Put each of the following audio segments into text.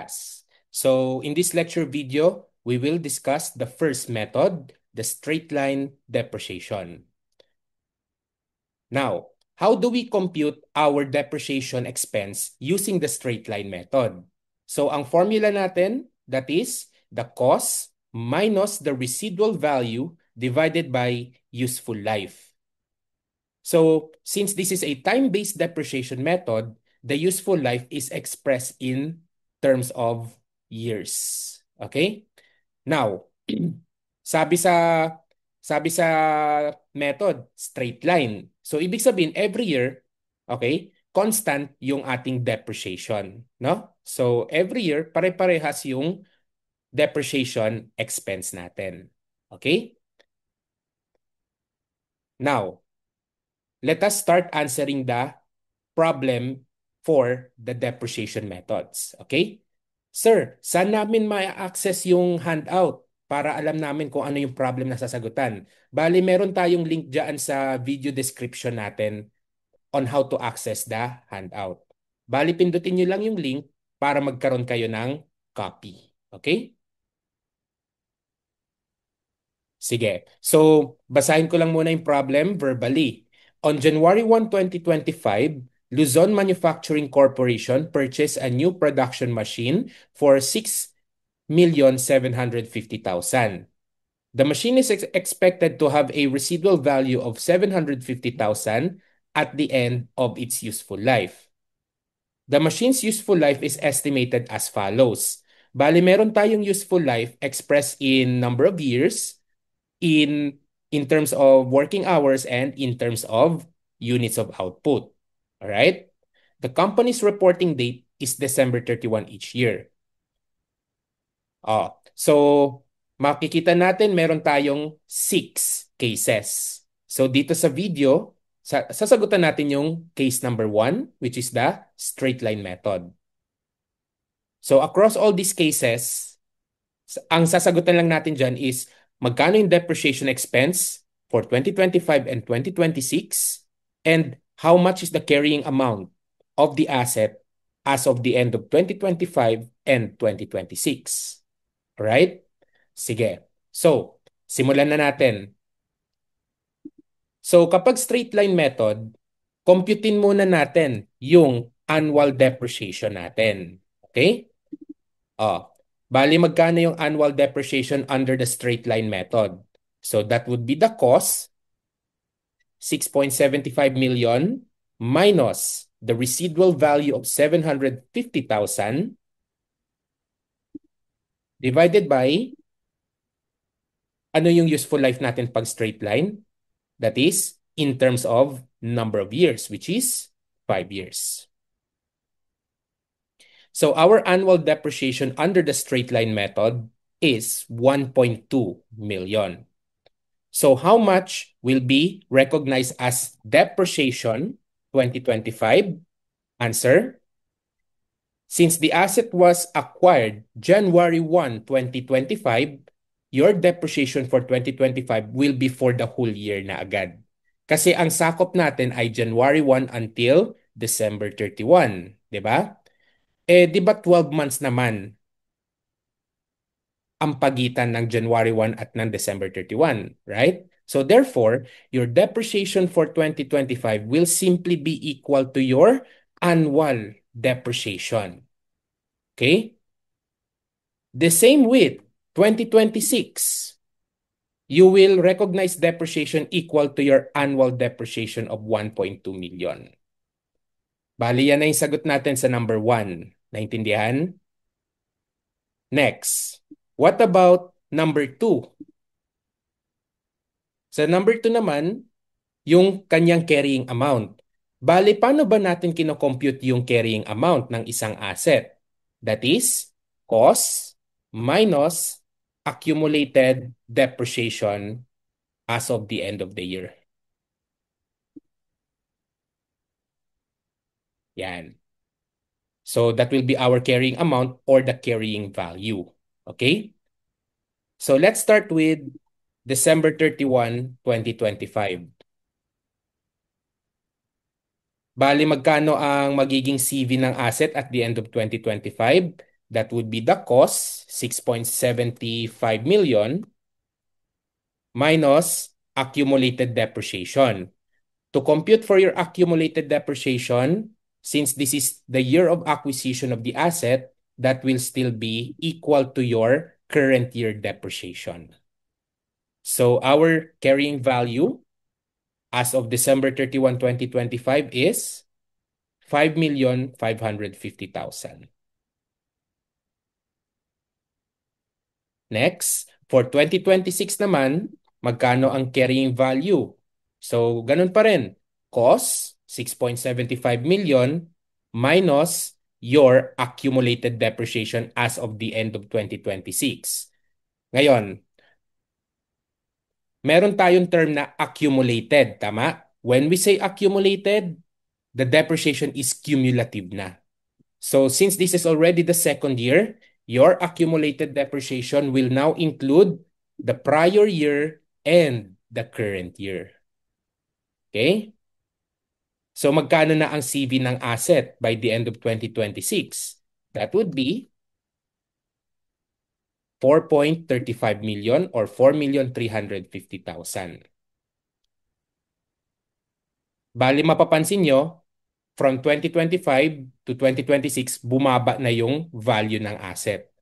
class. So in this lecture video, we will discuss the first method, the straight line depreciation. Now, how do we compute our depreciation expense using the straight line method? So ang formula natin, that is the cost minus the residual value divided by useful life. So since this is a time-based depreciation method, the useful life is expressed in terms of years. Okay? Now, sabi sa sabi sa method, straight line. So ibig sabihin every year, okay, constant yung ating depreciation, no? So every year pare-parehas yung depreciation expense natin. Okay? Now, let us start answering the problem for the depreciation methods. Okay? Sir, saan namin ma-access yung handout para alam namin kung ano yung problem na sasagutan? Bali, meron tayong link dyan sa video description natin on how to access the handout. Bali, pindutin nyo lang yung link para magkaroon kayo ng copy. Okay? Sige. So, basahin ko lang muna yung problem verbally. On January 1, 2025, Luzon Manufacturing Corporation purchased a new production machine for 6,750,000. The machine is expected to have a residual value of 750,000 at the end of its useful life. The machine's useful life is estimated as follows. Bali, meron tayong useful life expressed in number of years, in terms of working hours, and in terms of units of output. All right? The company's reporting date is December 31 each year. So makikita natin meron tayong 6 cases. So dito sa video, sasagutan natin yung case number 1, which is the straight line method. So across all these cases, ang sasagutan lang natin dyan is magkano yung depreciation expense for 2025 and 2026, and how much is the carrying amount of the asset as of the end of 2025 and 2026. Alright? Sige. So, simulan na natin. So, kapag straight line method, computein muna natin yung annual depreciation natin. Okay? Bali magkano yung annual depreciation under the straight line method? So that would be the cost, 6.75 million minus the residual value of 750,000 divided by ano yung useful life natin pag straight line? That is in terms of number of years, which is 5 years. So our annual depreciation under the straight line method is 1.2 million. So how much will be recognized as depreciation 2025? Answer. Since the asset was acquired January 1, 2025, your depreciation for 2025 will be for the whole year na agad. Kasi ang sakop natin ay January 1 until December 31, 'di ba? Di ba 12 months naman ang pagitan ng January 1 at ng December 31, right? So therefore, your depreciation for 2025 will simply be equal to your annual depreciation. Okay? The same with 2026. You will recognize depreciation equal to your annual depreciation of 1.2 million. Bali, yan na yung sagot natin sa number 1. Naintindihan? Next. What about number 2? Sa number 2 naman, yung kanyang carrying amount. Bali, paano ba natin kinocompute yung carrying amount ng isang asset? That is, cost minus accumulated depreciation as of the end of the year. Yan. So that will be our carrying amount or the carrying value. Okay? So let's start with December 31, 2025. Bali, magkano ang magiging CV ng asset at the end of 2025? That would be the cost, 6.75 million, minus accumulated depreciation. To compute for your accumulated depreciation, since this is the year of acquisition of the asset, that will still be equal to your current year depreciation. So our carrying value as of December 31, 2025 is 5,550,000. Next, for 2026 naman, magkano ang carrying value? So, ganun pa rin. Cost, 6.75 million minus your accumulated depreciation as of the end of 2026. Ngayon, meron tayong term na accumulated, tama? When we say accumulated, the depreciation is cumulative na. So since this is already the second year, your accumulated depreciation will now include the prior year and the current year. Okay? So magkano na ang CV ng asset by the end of 2026? That would be 4.35 million or 4,350,000. Bali mapapansin nyo, from 2025 to 2026, bumaba na yung value ng asset.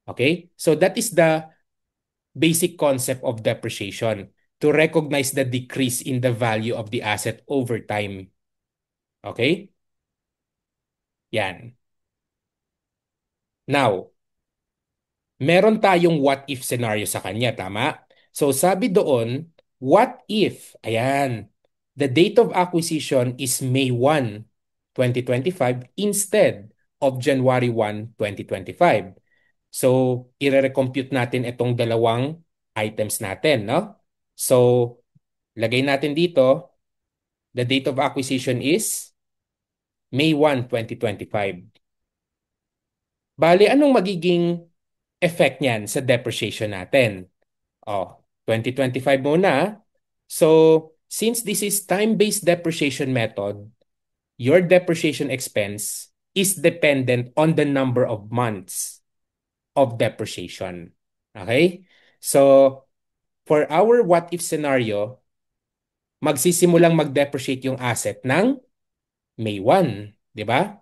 Okay? So that is the basic concept of depreciation, to recognize the decrease in the value of the asset over time. Okay? Yan. Now, meron tayong what if scenario sa kanya, tama? So sabi doon, what if, ayan, the date of acquisition is May 1, 2025 instead of January 1, 2025. So, i-recompute natin itong dalawang items natin, no? So, lagay natin dito, the date of acquisition is May 1, 2025. Bali, anong magiging effect niyan sa depreciation natin? Oh, 2025 muna. So, since this is time-based depreciation method, your depreciation expense is dependent on the number of months of depreciation. Okay? So, for our what if scenario, magsisimulang mag-depreciate yung asset ng May 1, di ba?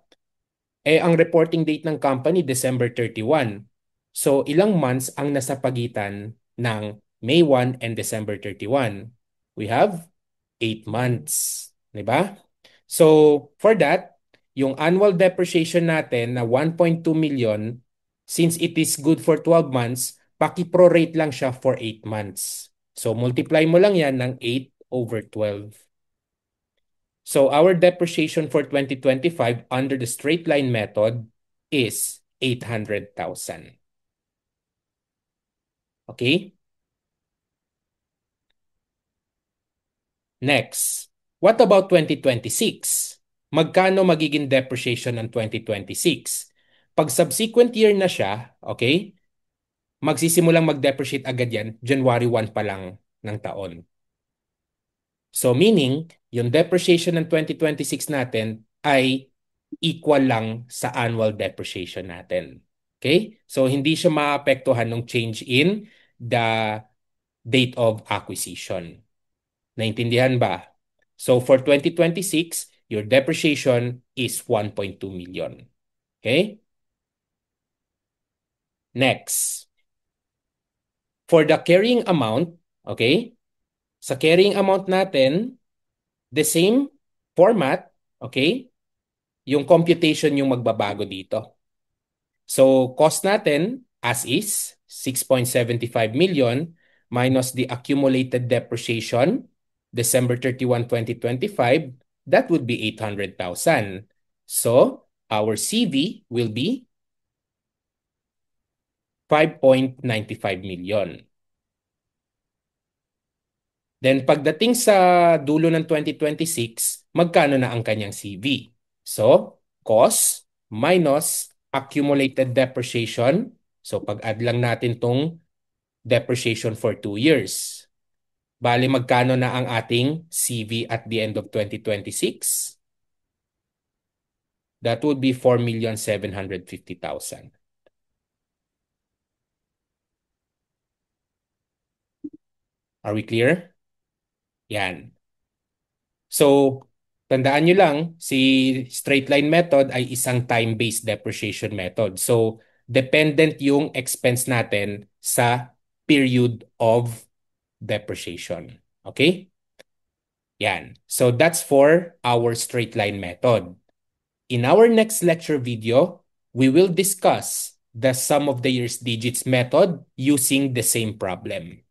Eh, ang reporting date ng company, December 31. So, ilang months ang nasa pagitan ng May 1 and December 31? We have 8 months. Di ba? So, for that, yung annual depreciation natin na 1.2 million, since it is good for 12 months, paki-prorate lang siya for 8 months. So, multiply mo lang yan ng 8 over 12. So our depreciation for 2025 under the straight line method is 800,000. Okay? Next, what about 2026? Magkano magiging depreciation ng 2026? Pag subsequent year na siya, okay, magsisimulang mag-depreciate agad yan, January 1 pa lang ng taon. So meaning, yung depreciation ng 2026 natin ay equal lang sa annual depreciation natin. Okay? So hindi siya maapektuhan ng change in the date of acquisition. Naintindihan ba? So for 2026, your depreciation is 1.2 million. Okay? Next. For the carrying amount, okay? Sa carrying amount natin, the same format, okay? Yung computation yung magbabago dito. So, cost natin as is, 6.75 million minus the accumulated depreciation, December 31, 2025, that would be 800,000. So, our CV will be 5.95 million. Then pagdating sa dulo ng 2026, magkano na ang kanyang CV? So, cost minus accumulated depreciation. So, pag-add lang natin tong depreciation for 2 years. Bali, magkano na ang ating CV at the end of 2026? That would be 4,750,000. Are we clear? Yan. So, tandaan nyo lang, si straight line method ay isang time-based depreciation method. So, dependent yung expense natin sa period of depreciation. Okay? Yan. So, that's for our straight line method. In our next lecture video, we will discuss the sum of the years digits method using the same problem.